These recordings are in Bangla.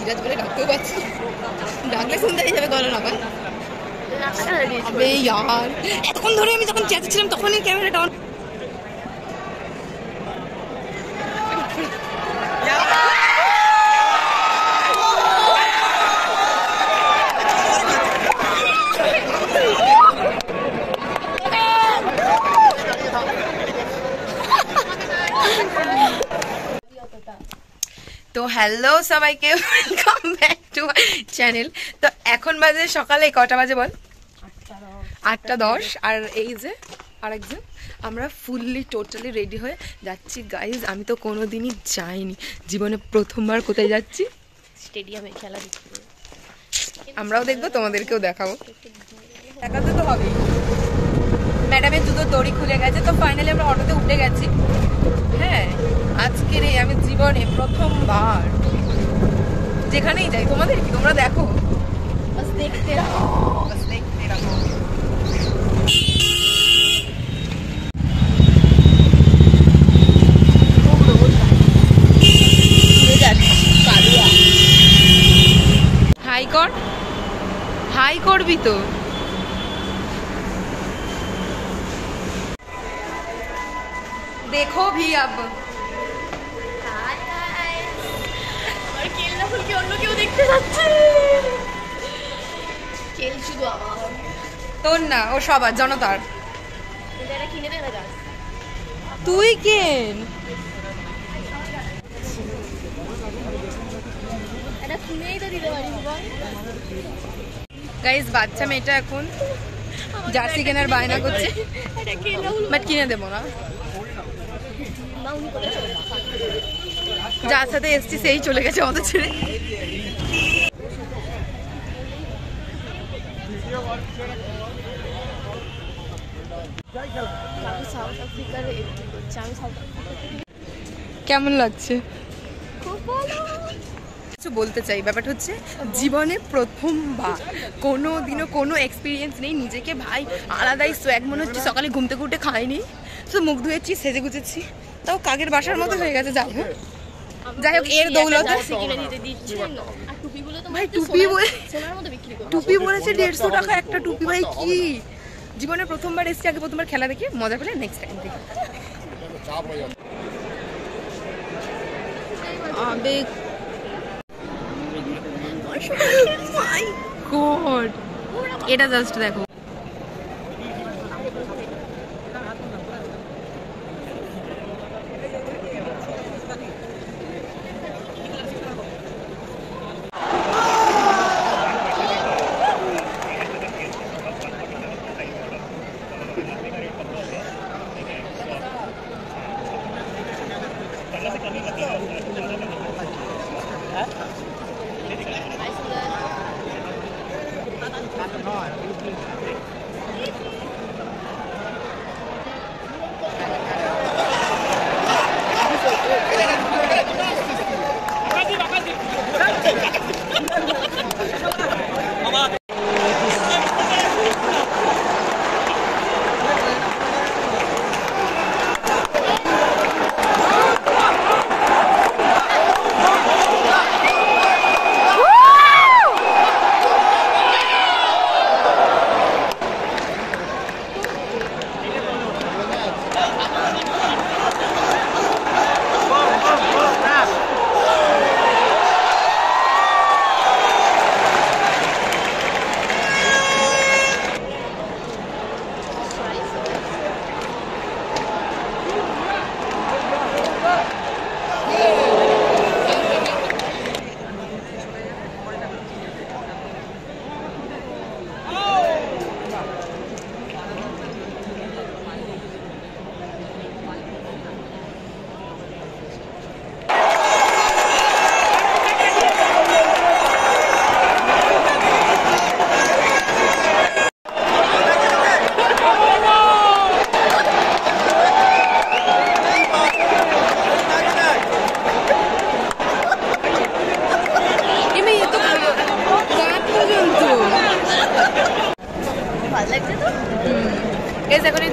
ধীরাজ বলে ডাকতেও পাচ্ছি, ডাকলে শুনতে যাবে গলা নাগাল। আবে ইয়ার, এতক্ষণ ধরে আমি যখন চেঁচাচ্ছিলাম তখনই ক্যামেরাটা অন। তো হ্যালো সবাইকে, ওয়েলকাম ব্যাক টু চ্যানেল। তো এখন বাজে সকালে, কটা বাজে বল? 8:10। আর এই যে আরেকজন, আমরা ফুললি টোটালি রেডি হয়ে যাচ্ছি গাইজ। আমি তো কোনোদিনই যাইনি, জীবনে প্রথমবার। কোথায় যাচ্ছি? স্টেডিয়ামে খেলা দেখতে। আমরাও দেখবো, তোমাদেরকেও দেখাবো। দেখাতে তো হবেই। ম্যাডামের জুতো দড়ি খুলে গেছে, তো ফাইনালি আমরা অটোতে উঠে গেছি। হ্যাঁ, আজকের এই আমি জীবনে প্রথমবার যেখানেই যাই। তোমাদের কি, তোমরা দেখো, বাস দেখতে রাখো, বাস দেখতে রাখো। হাই কর, হাই করবি তো। देखो भी अब আমার কেলনা ফুলকে অন্য কেউ দেখতে যাচ্ছে। কেল শুধু আমার, তোর না, ও সবার জনতার। এটা কিনে দে না গাছ। তুই কেন? এটা কিনেই তো দিতে পারি বাবা। গাইস, বাচ্চা মেয়েটা এখন জার্সি কেনার বায়না করছে, এটা কেলনা ফুল বাট কিনে দেবো না। মা উনি কোথায় চলে যার সাথে এসছি সেই চলে গেছে আমাদের ছেড়ে। সাউথ আফ্রিকার এন্ট্রি করছে। আমি সাউথ আফ্রিকা কেমন লাগছে? খুব ভালো। কিছু বলতে চাই, ব্যাপারটা হচ্ছে জীবনে প্রথমবার, কোনো দিনও কোনো এক্সপিরিয়েন্স নেই। নিজেকে ভাই আলাদাই সোয়াগ মনে হচ্ছে। সকালে ঘুম থেকে উঠে খাইনি, তো মুখ ধুয়েছি, সেজে গুজেছি, তাও কাকের বাসার মতো হয়ে গেছে। যাই হোক, যাই হোক, এর দৌলতে কিনে দিতে দিচ্ছে না। আর টুপিগুলো তো ভাই, টুপি বলে সোনার মতো বিক্রি করে। টুপি বলেছে 150 টাকা একটা টুপি। ভাই কি, জীবনে প্রথমবার এসছি, আগে প্রথমবার খেলা দেখি, মজা পেলে নেক্সট টাইম দেখি। আবে মাই গড, এটা জাস্ট দেখো।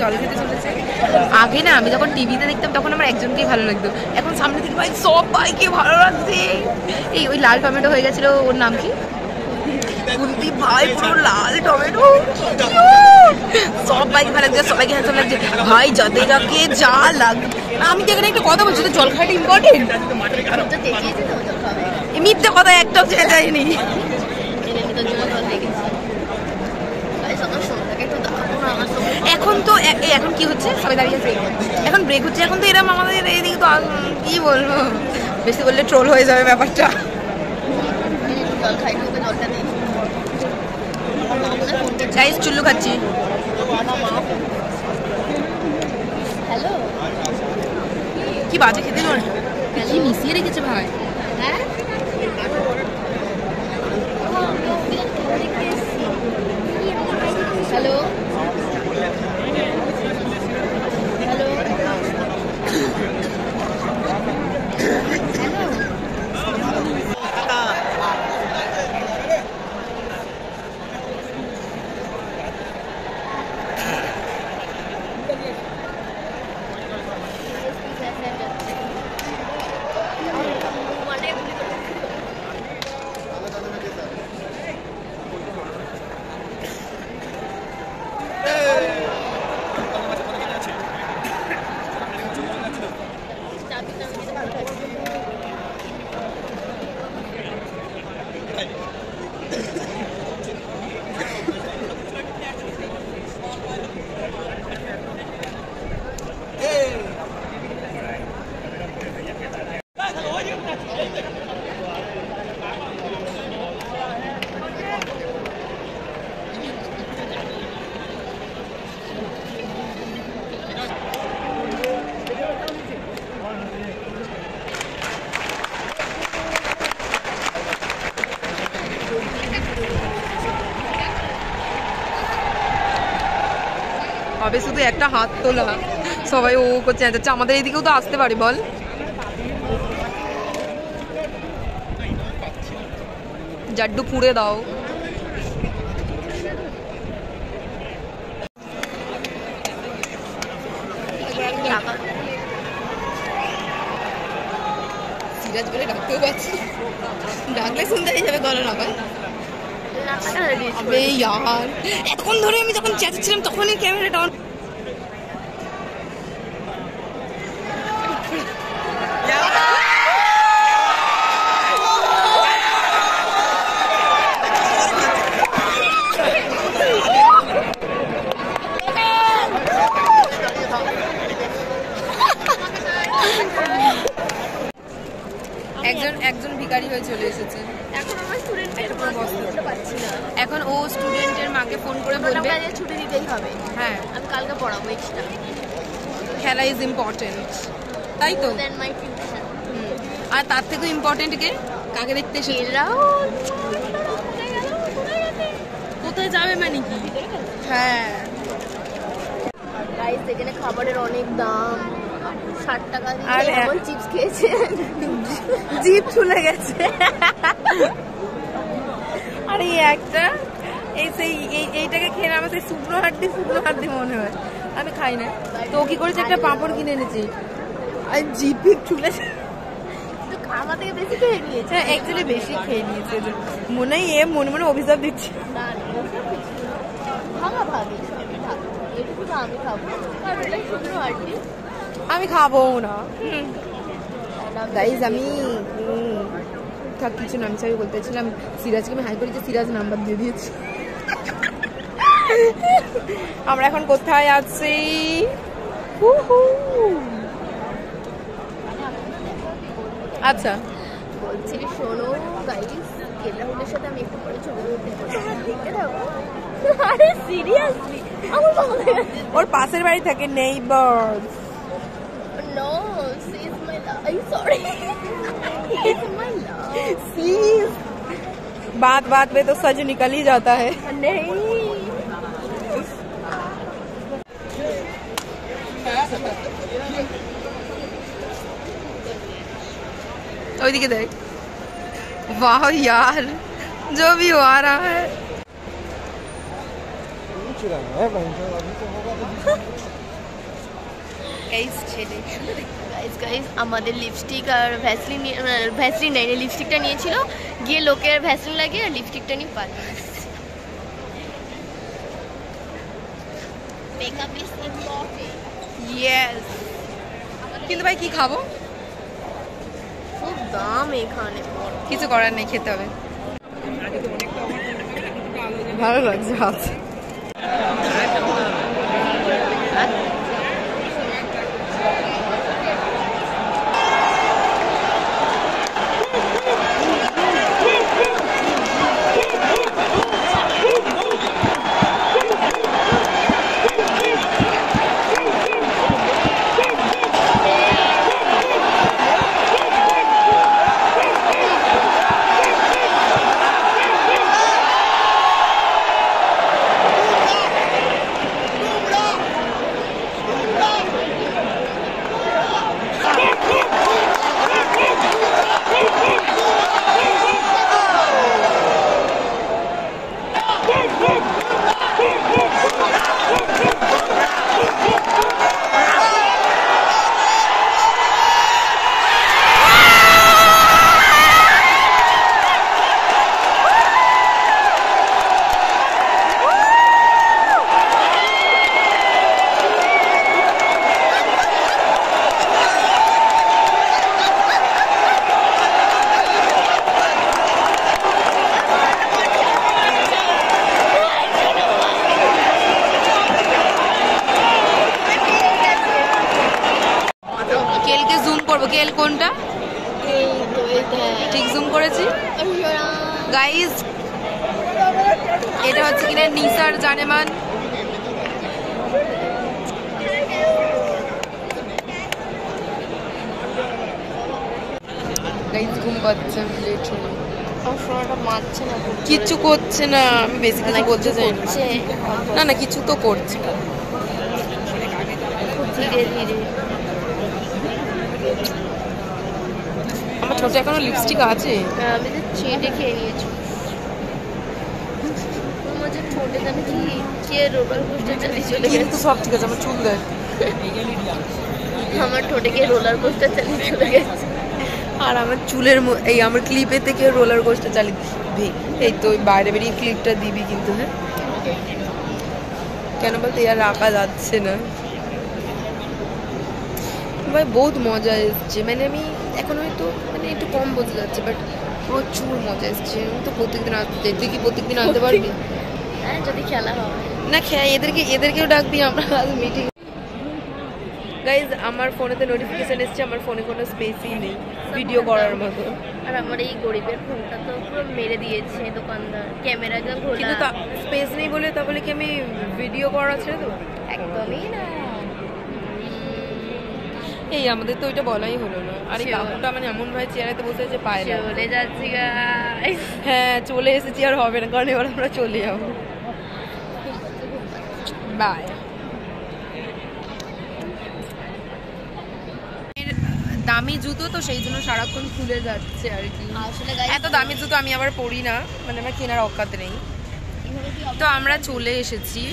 জল খেতে চলেছে। আগে না আমি যখন টিভিতে দেখতাম তখন আমার একজনকেই ভালো লাগতো, এখন সামনে থেকে ভাই সবাইকে ভালো লাগছে। এই ওই লাল টমেটো হয়ে গেছিল, ওর নাম কি? কুলদীপ ভাই পুরো লাল টমেটো, সবাইকে ভালো লাগছে, সবাইকে হ্যান্ডসাম লাগছে ভাই, যাতে যাকে যা লাগবে। আমি তো এখানে একটা কথা বলছি, তো জল খাওয়াটা ইম্পর্টেন্ট। মিথ্যে কথা একটাও চেয়ে যায়নি। এখন তো এখন কি হচ্ছে, সবাই দাঁড়িয়ে আছে, এখন ব্রেক হচ্ছে। এখন তো এরকম আমাদের এইদিকে তো কি বলবো, বেশি বললে ট্রোল হয়ে যাবে ব্যাপারটা। গাইস চুল্লু খাচ্ছি। হ্যালো, কি বাজে খেতে নয়, কি মিশিয়ে রেখেছে ভাই। হ্যাঁ হ্যালো হবে শুধু একটা হাত তোলা, সবাই ও করছে যাচ্ছে। আমাদের এদিকেও তো আসতে পারে, বল। জাড্ডু পুড়ে দাও। সিরাজ বলে ডাকতেও পাচ্ছি, ডাকলে শুনতে যাবে গলা নাগাল। আবে यार, এতক্ষণ ধরে আমি যখন চেঁচাচ্ছিলাম তখনই ক্যামেরাটা অন। একজন ভিখারি হয়ে চলে এসেছে। এখন ও স্টুডেন্টের মাকে ফোন করে বলবে ছুটি দিতেই হবে। হ্যাঁ, আমি কালকে পড়াবো এক্সট্রা। খেলা ইজ ইম্পর্টেন্ট, তাই তো। আর তার থেকেও ইম্পর্টেন্ট কে, কাকে দেখতে এসেছে। কোথায় যাবে মানে কি? হ্যাঁ গাইস, এখানে খাবারের অনেক দাম। 60 টাকা দিয়ে এমন চিপস খেয়েছে, জিভ ছুলে গেছে। আর এই একটা এইটাকে খেয়ে আমার সেই শুকনো হাড্ডি মনে হয়। আমি খাই না তো, কি করেছে, একটা পাঁপড় কিনে এনেছি আর জিভ ছুলে আমার থেকে বেশি খেয়ে নিয়েছে। অ্যাকচুয়ালি বেশি খেয়ে নিয়েছে, মনে মনে অভিশাপ দিচ্ছি। আমি খাবো না গাইজ, আমি থাক কিছু না। আমি বলতেছিলাম সিরাজকে আমি হাই করেছি, সিরাজ নাম্বার দিয়ে দিয়েছি। আমরা এখন কোথায় আছি? আচ্ছা বলছি, শোনো গাইস, কেল্লাহুলের সাথে আমি একটু পরে ছবি তুলতে থাকবো। আরে সিরিয়াসলি, আমার ভালো লাগে। ওর পাশের বাড়ি থাকে neighbours. No, she is my love. I sorry, he is my love. सी बात में तो सच निकल ही जाता है। नहीं, ओदिके देख, वाह यार, जो भी हो आ रहा है। गाइस ছেলে শুনে দেখতে গাইস আমাদের লিপস্টিক আর ভ্যাসলিন নেই, লিপস্টিকটা নিয়েছিল, গিয়ে লোকের ভ্যাসলিন লাগিয়ে আর লিপস্টিকটা নিয়ে পালিয়ে এসেছে। Makeup is important. ইয়েস। কিন্তু ভাই কি খাবো? খুব দাম এখানে, কিছু করার নেই, খেতে হবে। ভালো লাগছে হাত। কেল কোনটা? ঠিক জুম করেছি গাইজ। এটা হচ্ছে কিনা নিসার জানেমান। গাইজ ঘুম পাচ্ছে, কিচ্ছু করছে না, আমি বেশি কিছু বলতে চাই না। না কিছু তো করছে ধীরে ধীরে। আমার ছোট এখনো লিপস্টিক আছে, আমি তো চেটে খেয়ে নিয়েছি। আমার যে ঠোঁটে জানি কি কে রোলার কোস্টার চালিয়ে চলে গেছে। কিন্তু সব ঠিক আছে, আমার চুল দেখ, আমার ঠোঁটে কে রোলার কোস্টার চালিয়ে চলে গেছে। আর আমার চুলের এই আমার ক্লিপে থেকে রোলার কোস্টার চালিয়ে দিবি। এই তো ওই বাইরে বেরিয়ে ক্লিপটা দিবি কিন্তু। হ্যাঁ কেন বলতে আর রাখা যাচ্ছে না ভাই, বহুত মজা এসছে। মানে আমি এখন হয়তো মানে একটু কম বোঝা যাচ্ছে, বাট প্রচুর মজা এসছে। আমি তো প্রত্যেকদিন আসতে চাই। তুই কি প্রত্যেকদিন আসতে পারবি? হ্যাঁ যদি খেলা হয় না, এদেরকেও ডাকবি, আমরা আজ মিটিং। গাইজ আমার ফোনেতে নোটিফিকেশন এসছে, আমার ফোনে কোনো স্পেসই নেই ভিডিও করার মতো। আর আমার এই গরিবের ফোনটা তো পুরো মেরে দিয়েছে দোকানদার, ক্যামেরা একদম ঘোলা। কিন্তু স্পেস নেই বলে তাহলে কি আমি ভিডিও করা ছেড়ে দেবো? একদমই না। এই আমাদের তো ওইটা বলাই হলো না। আর এই কাকুটা মানে এমন ভাই চেয়ারেতে বসে আছে পায় না। চলে যাচ্ছি গাইস। হ্যাঁ চলে এসেছি, আর হবে না, কারণ এবার আমরা চলে যাবো। বাই। দামি জুতো তো সেই জন্য সারাক্ষণ খুলে যাচ্ছে আর কি। আসলে এত দামি জুতো আমি আবার পরি না, মানে আমার কেনার অকাত নেই। তো আমরা চলে এসেছি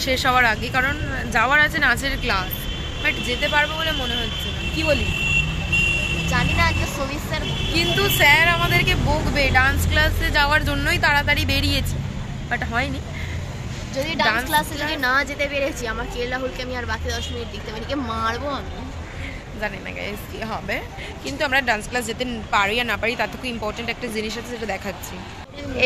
শেষ হওয়ার আগে, কারণ যাওয়ার আছে নাচের ক্লাস, বাট যেতে পারবো বলে মনে হচ্ছে না। কি বলি জানি না আজকে সমীর স্যার, কিন্তু স্যার আমাদেরকে বকবে। ডান্স ক্লাসে যাওয়ার জন্যই তাড়াতাড়ি বেরিয়েছি, বাট হয়নি। যদি ডান্স ক্লাসে যদি না যেতে পেরেছি, আমার কে রাহুলকে আমি আর বাকি 10 মিনিট দেখতে পারি, কে মারবো আমি জানি না গাইস কি হবে। কিন্তু আমরা ডান্স ক্লাস যেতে পারি আর না পারি তার থেকে ইম্পর্টেন্ট একটা জিনিস আছে, সেটা দেখাচ্ছি।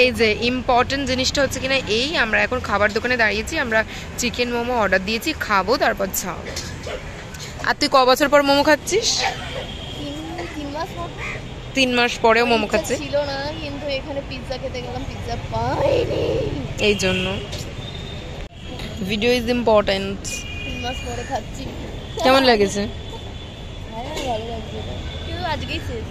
এই যে ইম্পর্টেন্ট জিনিসটা হচ্ছে কিনা এই, আমরা এখন খাবার দোকানে দাঁড়িয়েছি, আমরা চিকেন মোমো অর্ডার দিয়েছি, খাবো তারপর ছাড়বো। আর তুই ক বছর পর মোমো খাচ্ছিস? 3 মাস পরেও মোমো খাচ্ছে। ছিল না, কিন্তু এখানে পিৎজা খেতে গেলাম, পিৎজা পাইনি, এই জন্য ভিডিও ইজ ইম্পর্টেন্ট। 3 মাস পরে খাচ্ছি। কেমন লাগেছে? হ্যাঁ ভালো লাগছে, কিন্তু আজকেই শেষ।